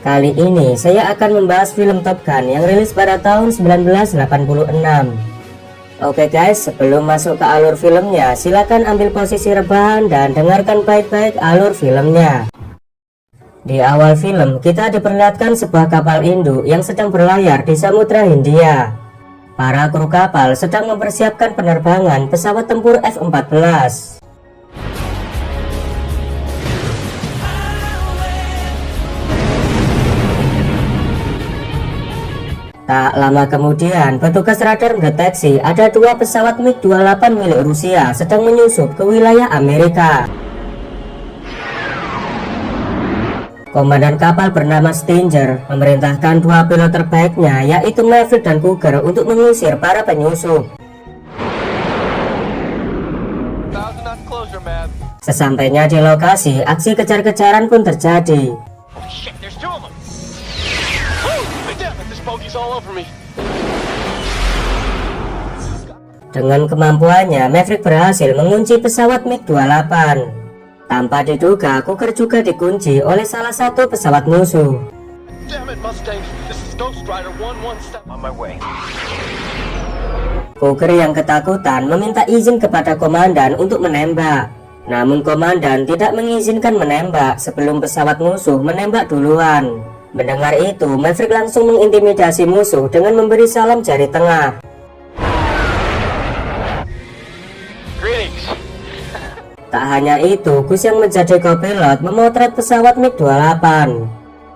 Kali ini saya akan membahas film Top Gun yang rilis pada tahun 1986. Oke guys, sebelum masuk ke alur filmnya, silakan ambil posisi rebahan dan dengarkan baik-baik alur filmnya. Di awal film, kita diperlihatkan sebuah kapal induk yang sedang berlayar di Samudra Hindia. Para kru kapal sedang mempersiapkan penerbangan pesawat tempur F-14. Tak lama kemudian, petugas radar mendeteksi ada dua pesawat MiG-28 milik Rusia sedang menyusup ke wilayah Amerika. Komandan kapal bernama Stinger memerintahkan dua pilot terbaiknya, yaitu Maverick dan Cougar, untuk mengusir para penyusup. Sesampainya di lokasi, aksi kejar-kejaran pun terjadi. Dengan kemampuannya, Maverick berhasil mengunci pesawat MiG-28. Tanpa diduga, Cougar juga dikunci oleh salah satu pesawat musuh. Cougar yang ketakutan meminta izin kepada komandan untuk menembak. Namun komandan tidak mengizinkan menembak sebelum pesawat musuh menembak duluan. Mendengar itu, Maverick langsung mengintimidasi musuh dengan memberi salam jari tengah. Tak hanya itu, Gus yang menjadi kopilot memotret pesawat MiG-28.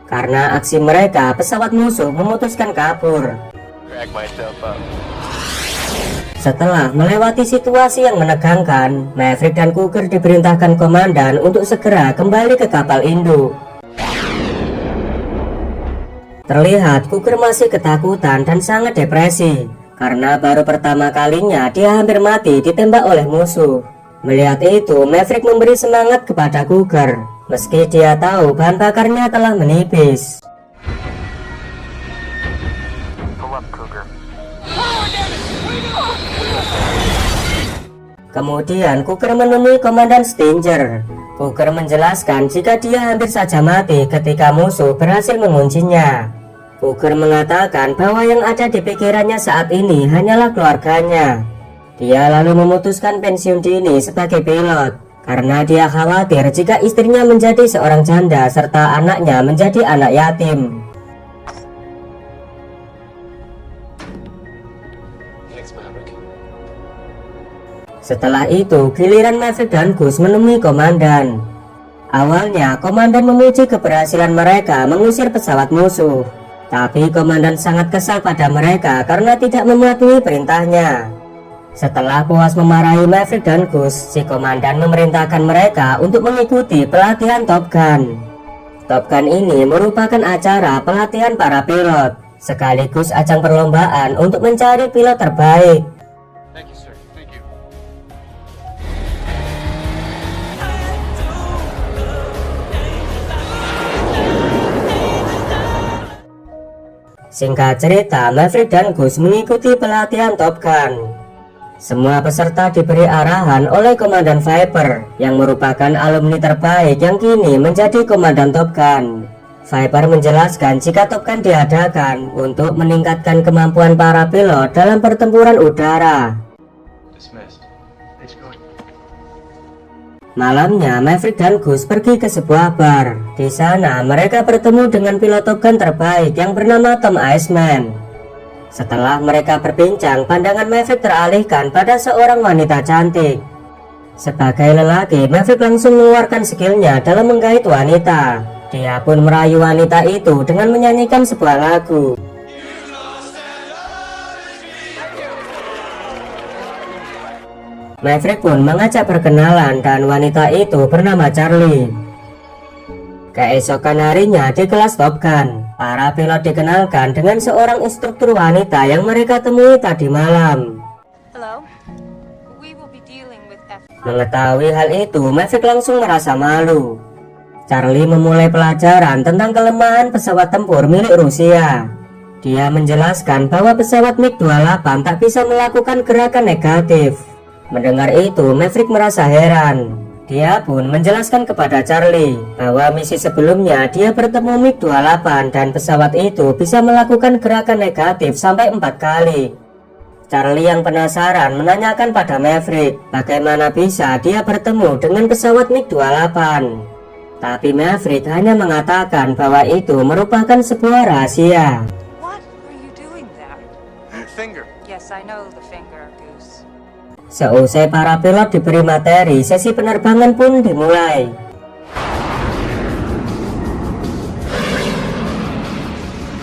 Karena aksi mereka, pesawat musuh memutuskan kabur. Setelah melewati situasi yang menegangkan, Maverick dan Cougar diperintahkan komandan untuk segera kembali ke kapal induk. Terlihat Cougar masih ketakutan dan sangat depresi, karena baru pertama kalinya dia hampir mati ditembak oleh musuh. Melihat itu, Maverick memberi semangat kepada Cougar, meski dia tahu bahan bakarnya telah menipis. Kemudian Cougar menemui Komandan Stinger. Cougar menjelaskan jika dia hampir saja mati ketika musuh berhasil menguncinya. Cougar mengatakan bahwa yang ada di pikirannya saat ini hanyalah keluarganya. Dia lalu memutuskan pensiun dini sebagai pilot, karena dia khawatir jika istrinya menjadi seorang janda serta anaknya menjadi anak yatim. Setelah itu, giliran Maverick dan Gus menemui komandan. Awalnya, komandan memuji keberhasilan mereka mengusir pesawat musuh. Tapi komandan sangat kesal pada mereka karena tidak mematuhi perintahnya. Setelah puas memarahi Maverick dan Gus, si komandan memerintahkan mereka untuk mengikuti pelatihan Top Gun. Top Gun ini merupakan acara pelatihan para pilot, sekaligus ajang perlombaan untuk mencari pilot terbaik. Singkat cerita, Maverick dan Gus mengikuti pelatihan Top Gun. Semua peserta diberi arahan oleh Komandan Viper, yang merupakan alumni terbaik yang kini menjadi Komandan Top Gun. Viper menjelaskan jika Top Gun diadakan untuk meningkatkan kemampuan para pilot dalam pertempuran udara. Malamnya, Maverick dan Gus pergi ke sebuah bar. Di sana, mereka bertemu dengan pilot Top Gun terbaik yang bernama Tom Iceman. Setelah mereka berbincang, pandangan Maverick teralihkan pada seorang wanita cantik. Sebagai lelaki, Maverick langsung mengeluarkan skillnya dalam menggait wanita. Dia pun merayu wanita itu dengan menyanyikan sebuah lagu. Maverick pun mengajak perkenalan dan wanita itu bernama Charlie. Keesokan harinya di kelas Top Gun, para pilot dikenalkan dengan seorang instruktur wanita yang mereka temui tadi malam. Mengetahui hal itu, Maverick langsung merasa malu. Charlie memulai pelajaran tentang kelemahan pesawat tempur milik Rusia. Dia menjelaskan bahwa pesawat MiG-28 tak bisa melakukan gerakan negatif. Mendengar itu, Maverick merasa heran. Dia pun menjelaskan kepada Charlie bahwa misi sebelumnya dia bertemu MiG-28 dan pesawat itu bisa melakukan gerakan negatif sampai 4 kali. Charlie yang penasaran menanyakan pada Maverick bagaimana bisa dia bertemu dengan pesawat MiG-28. Tapi Maverick hanya mengatakan bahwa itu merupakan sebuah rahasia. What are you doing there? Finger. Yes, I know the finger, Goose. Seusai para pilot diberi materi, sesi penerbangan pun dimulai.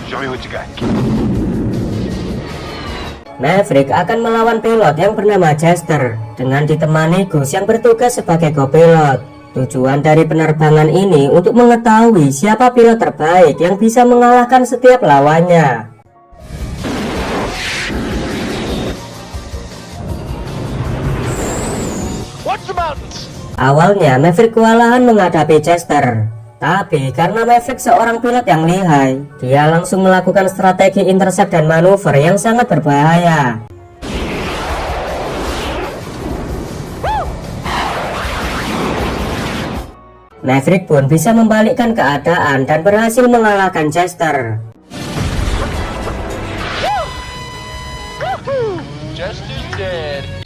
Show me what you got. Maverick akan melawan pilot yang bernama Chester dengan ditemani Goose yang bertugas sebagai co-pilot. Tujuan dari penerbangan ini untuk mengetahui siapa pilot terbaik yang bisa mengalahkan setiap lawannya. Awalnya Maverick kewalahan menghadapi Chester, tapi karena Maverick seorang pilot yang lihai, dia langsung melakukan strategi intercept dan manuver yang sangat berbahaya. Maverick pun bisa membalikkan keadaan dan berhasil mengalahkan Chester.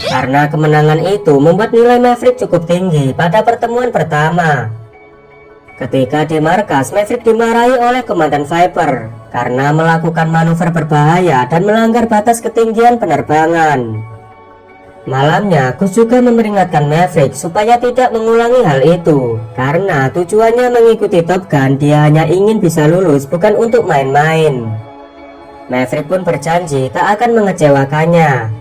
Karena kemenangan itu membuat nilai Maverick cukup tinggi pada pertemuan pertama. Ketika di markas, Maverick dimarahi oleh Komandan Viper karena melakukan manuver berbahaya dan melanggar batas ketinggian penerbangan. Malamnya, Goose juga memperingatkan Maverick supaya tidak mengulangi hal itu, karena tujuannya mengikuti Top Gun, dia hanya ingin bisa lulus, bukan untuk main-main. Maverick pun berjanji tak akan mengecewakannya.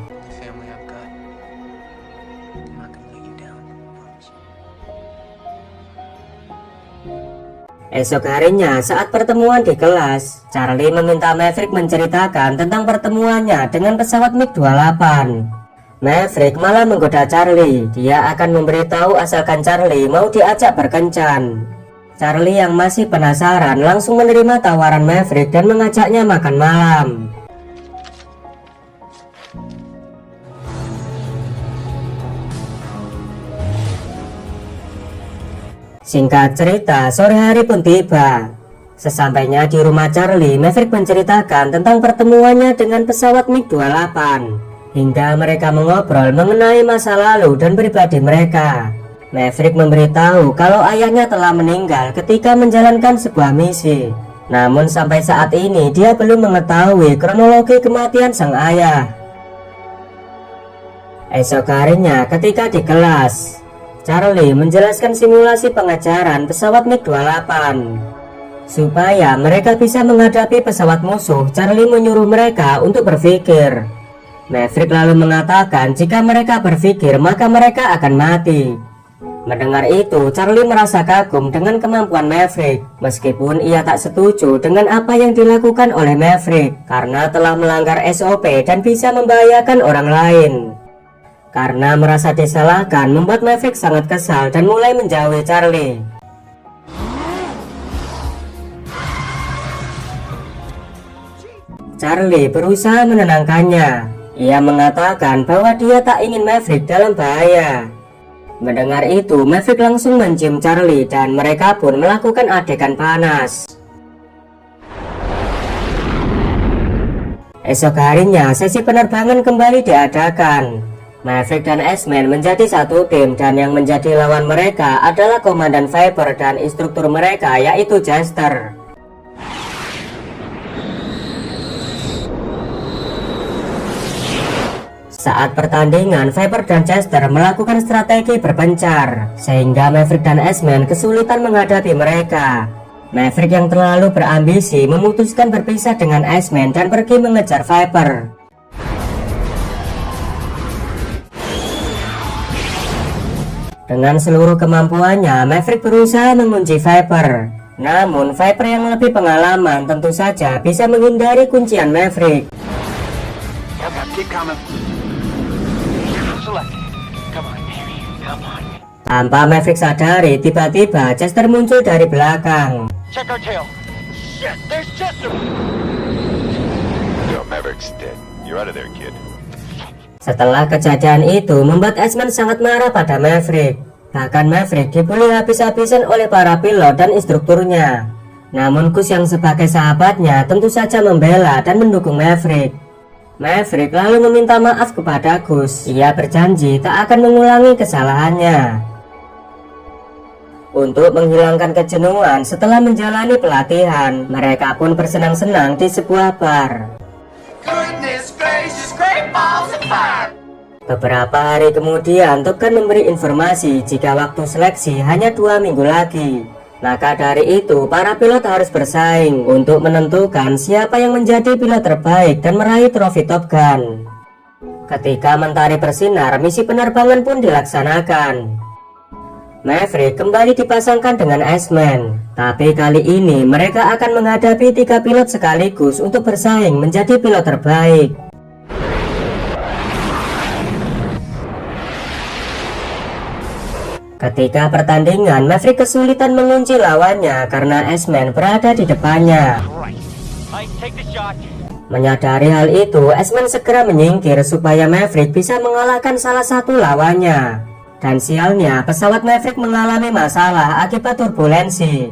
Esok harinya saat pertemuan di kelas, Charlie meminta Maverick menceritakan tentang pertemuannya dengan pesawat MiG-28. Maverick malah menggoda Charlie, dia akan memberitahu asalkan Charlie mau diajak berkencan. Charlie yang masih penasaran langsung menerima tawaran Maverick dan mengajaknya makan malam. Singkat cerita, sore hari pun tiba. Sesampainya di rumah Charlie, Maverick menceritakan tentang pertemuannya dengan pesawat MiG-28. Hingga mereka mengobrol mengenai masa lalu dan pribadi mereka. Maverick memberitahu kalau ayahnya telah meninggal ketika menjalankan sebuah misi. Namun sampai saat ini dia belum mengetahui kronologi kematian sang ayah. Esok harinya ketika di kelas, Charlie menjelaskan simulasi pengejaran pesawat MiG-28. Supaya mereka bisa menghadapi pesawat musuh, Charlie menyuruh mereka untuk berpikir. Maverick lalu mengatakan jika mereka berpikir maka mereka akan mati. Mendengar itu, Charlie merasa kagum dengan kemampuan Maverick, meskipun ia tak setuju dengan apa yang dilakukan oleh Maverick karena telah melanggar SOP dan bisa membahayakan orang lain. Karena merasa disalahkan membuat Maverick sangat kesal dan mulai menjauhi Charlie. Charlie berusaha menenangkannya. Ia mengatakan bahwa dia tak ingin Maverick dalam bahaya. Mendengar itu, Maverick langsung mencium Charlie dan mereka pun melakukan adegan panas. Esok harinya, sesi penerbangan kembali diadakan. Maverick dan X-Men menjadi satu tim dan yang menjadi lawan mereka adalah Komandan Viper dan instruktur mereka yaitu Chester. Saat pertandingan, Viper dan Chester melakukan strategi berpencar sehingga Maverick dan X-Men kesulitan menghadapi mereka. Maverick yang terlalu berambisi memutuskan berpisah dengan X-Men dan pergi mengejar Viper. Dengan seluruh kemampuannya, Maverick berusaha mengunci Viper. Namun, Viper yang lebih pengalaman tentu saja bisa menghindari kuncian Maverick. Tanpa Maverick sadari, tiba-tiba Chester muncul dari belakang. Setelah kejadian itu membuat X-Men sangat marah pada Maverick. Bahkan Maverick dibully habis-habisan oleh para pilot dan instrukturnya. Namun Gus yang sebagai sahabatnya tentu saja membela dan mendukung Maverick. Maverick lalu meminta maaf kepada Gus. Ia berjanji tak akan mengulangi kesalahannya. Untuk menghilangkan kejenuhan setelah menjalani pelatihan, mereka pun bersenang-senang di sebuah bar. Goodness gracious, great balls of fire! Beberapa hari kemudian, Top Gun memberi informasi jika waktu seleksi hanya 2 minggu lagi. Maka dari itu, para pilot harus bersaing untuk menentukan siapa yang menjadi pilot terbaik dan meraih trofi Top Gun. Ketika mentari bersinar, misi penerbangan pun dilaksanakan. Maverick kembali dipasangkan dengan Iceman, tapi kali ini mereka akan menghadapi 3 pilot sekaligus untuk bersaing menjadi pilot terbaik. Ketika pertandingan, Maverick kesulitan mengunci lawannya karena Iceman berada di depannya. Menyadari hal itu, Iceman segera menyingkir supaya Maverick bisa mengalahkan salah satu lawannya. Dan sialnya, pesawat Maverick mengalami masalah akibat turbulensi.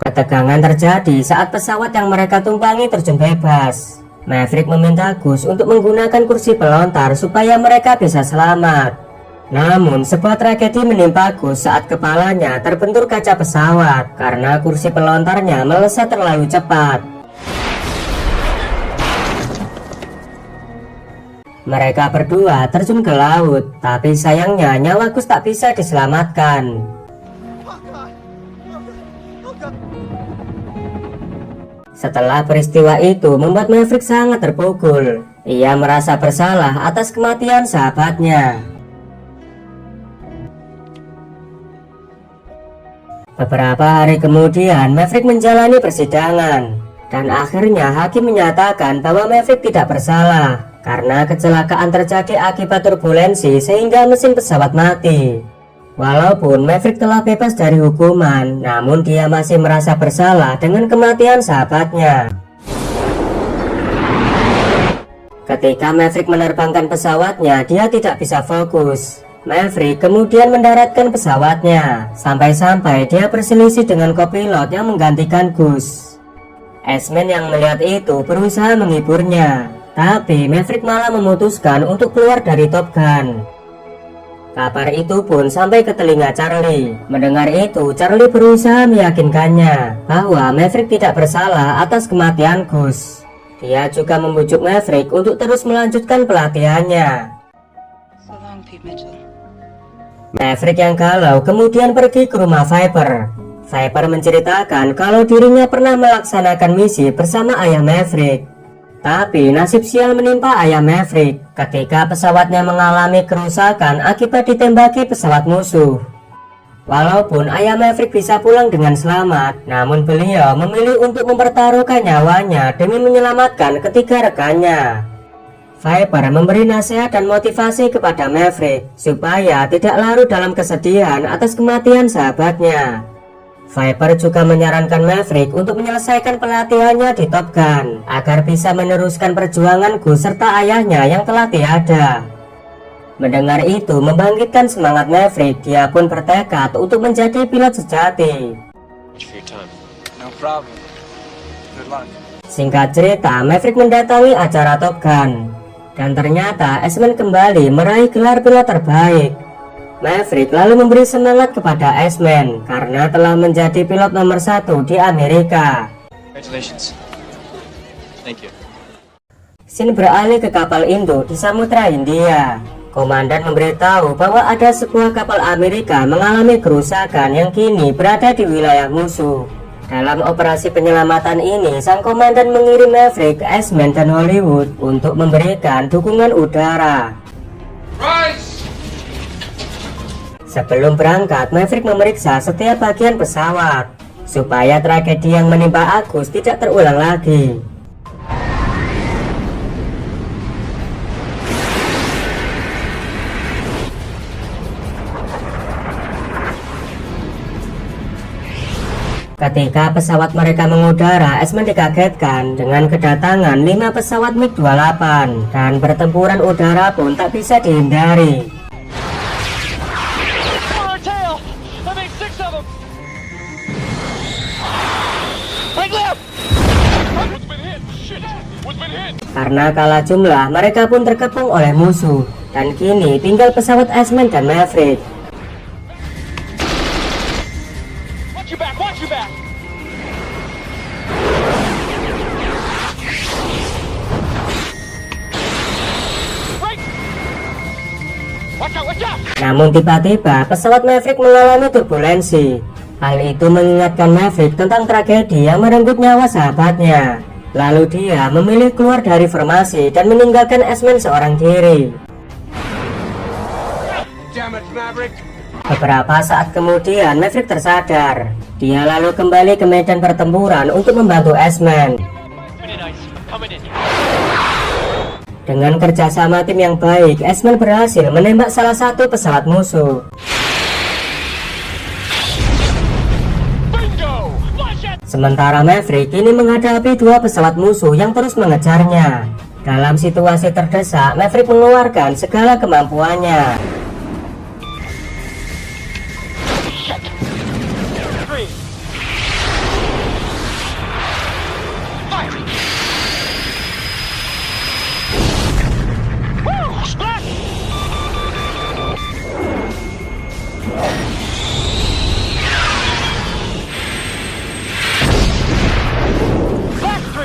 Ketegangan terjadi saat pesawat yang mereka tumpangi terjun bebas. Maverick meminta Gus untuk menggunakan kursi pelontar supaya mereka bisa selamat. Namun sebuah tragedi menimpa Gus saat kepalanya terbentur kaca pesawat karena kursi pelontarnya melesat terlalu cepat. Mereka berdua terjun ke laut, tapi sayangnya nyawa Gus tak bisa diselamatkan. Setelah peristiwa itu membuat Maverick sangat terpukul. Ia merasa bersalah atas kematian sahabatnya. Beberapa hari kemudian Maverick menjalani persidangan. Dan akhirnya hakim menyatakan bahwa Maverick tidak bersalah karena kecelakaan terjadi akibat turbulensi sehingga mesin pesawat mati. Walaupun Maverick telah bebas dari hukuman, namun dia masih merasa bersalah dengan kematian sahabatnya. Ketika Maverick menerbangkan pesawatnya, dia tidak bisa fokus. Maverick kemudian mendaratkan pesawatnya, sampai-sampai dia berselisih dengan kopilot yang menggantikan Gus. Iceman yang melihat itu berusaha menghiburnya, tapi Maverick malah memutuskan untuk keluar dari Top Gun. Kabar itu pun sampai ke telinga Charlie. Mendengar itu, Charlie berusaha meyakinkannya bahwa Maverick tidak bersalah atas kematian Gus. Dia juga membujuk Maverick untuk terus melanjutkan pelatihannya. So long, Pete Mitchell. Maverick yang galau kemudian pergi ke rumah Viper. Viper menceritakan kalau dirinya pernah melaksanakan misi bersama ayah Maverick. Tapi nasib sial menimpa ayah Maverick ketika pesawatnya mengalami kerusakan akibat ditembaki pesawat musuh. Walaupun ayah Maverick bisa pulang dengan selamat, namun beliau memilih untuk mempertaruhkan nyawanya demi menyelamatkan ketiga rekannya. Viper memberi nasihat dan motivasi kepada Maverick supaya tidak larut dalam kesedihan atas kematian sahabatnya. Viper juga menyarankan Maverick untuk menyelesaikan pelatihannya di Top Gun agar bisa meneruskan perjuangan Gus serta ayahnya yang telah tiada. Mendengar itu membangkitkan semangat Maverick, dia pun bertekad untuk menjadi pilot sejati. No problem. Good luck. Singkat cerita, Maverick mendatangi acara Top Gun dan ternyata Iceman kembali meraih gelar pilot terbaik. Maverick lalu memberi semangat kepada Iceman karena telah menjadi pilot nomor 1 di Amerika. Congratulations. Thank you. Scene beralih ke kapal Indo di Samudra Hindia. Komandan memberitahu bahwa ada sebuah kapal Amerika mengalami kerusakan yang kini berada di wilayah musuh. Dalam operasi penyelamatan ini, sang komandan mengirim Maverick, Iceman, dan Hollywood untuk memberikan dukungan udara. Rise! Sebelum berangkat, Maverick memeriksa setiap bagian pesawat supaya tragedi yang menimpa Agus tidak terulang lagi. Ketika pesawat mereka mengudara, X-Men dikagetkan dengan kedatangan 5 pesawat MiG-28 dan pertempuran udara pun tak bisa dihindari. Our tail! I made 6 of them! Right left! What's been hit? Shit! What's been hit? Karena kalah jumlah, mereka pun terkepung oleh musuh. Dan kini tinggal pesawat X-Men dan Maverick. Watch your back! Watch your back! Right! Watch out! Watch out! Namun tiba-tiba pesawat Maverick mengalami turbulensi. Hal itu mengingatkan Maverick tentang tragedi yang merenggut nyawa sahabatnya. Lalu dia memilih keluar dari formasi dan meninggalkan X-Men seorang diri. Damn it, Maverick. Beberapa saat kemudian Maverick tersadar. Dia lalu kembali ke medan pertempuran untuk membantu X-Men. Coming in, Ice. Coming in. Dengan kerjasama tim yang baik, X-Men berhasil menembak salah satu pesawat musuh. Bingo! Flash it! Sementara Maverick kini menghadapi 2 pesawat musuh yang terus mengejarnya. Dalam situasi terdesak, Maverick mengeluarkan segala kemampuannya. 3. Fire! Woo! Splash! Flash 3!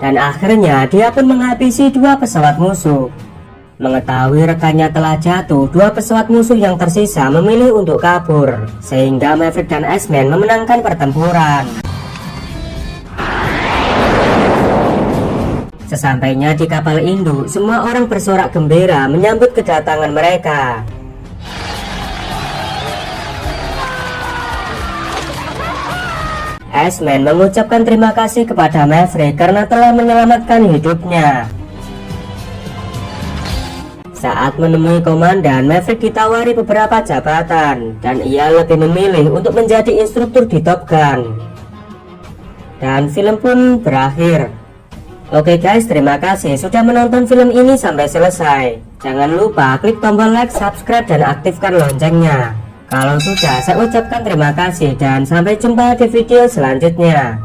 Dan akhirnya dia pun menghabisi 2 pesawat musuh. Mengetahui rekannya telah jatuh, 2 pesawat musuh yang tersisa memilih untuk kabur, sehingga Maverick dan X-Men memenangkan pertempuran. Sesampainya di kapal induk, semua orang bersorak gembira menyambut kedatangan mereka. X-Men mengucapkan terima kasih kepada Maverick karena telah menyelamatkan hidupnya. Saat menemui komandan, Maverick ditawari beberapa jabatan dan ia lebih memilih untuk menjadi instruktur di Top Gun. Dan film pun berakhir. Oke guys, terima kasih sudah menonton film ini sampai selesai. Jangan lupa klik tombol like, subscribe, dan aktifkan loncengnya. Kalau sudah, saya ucapkan terima kasih dan sampai jumpa di video selanjutnya.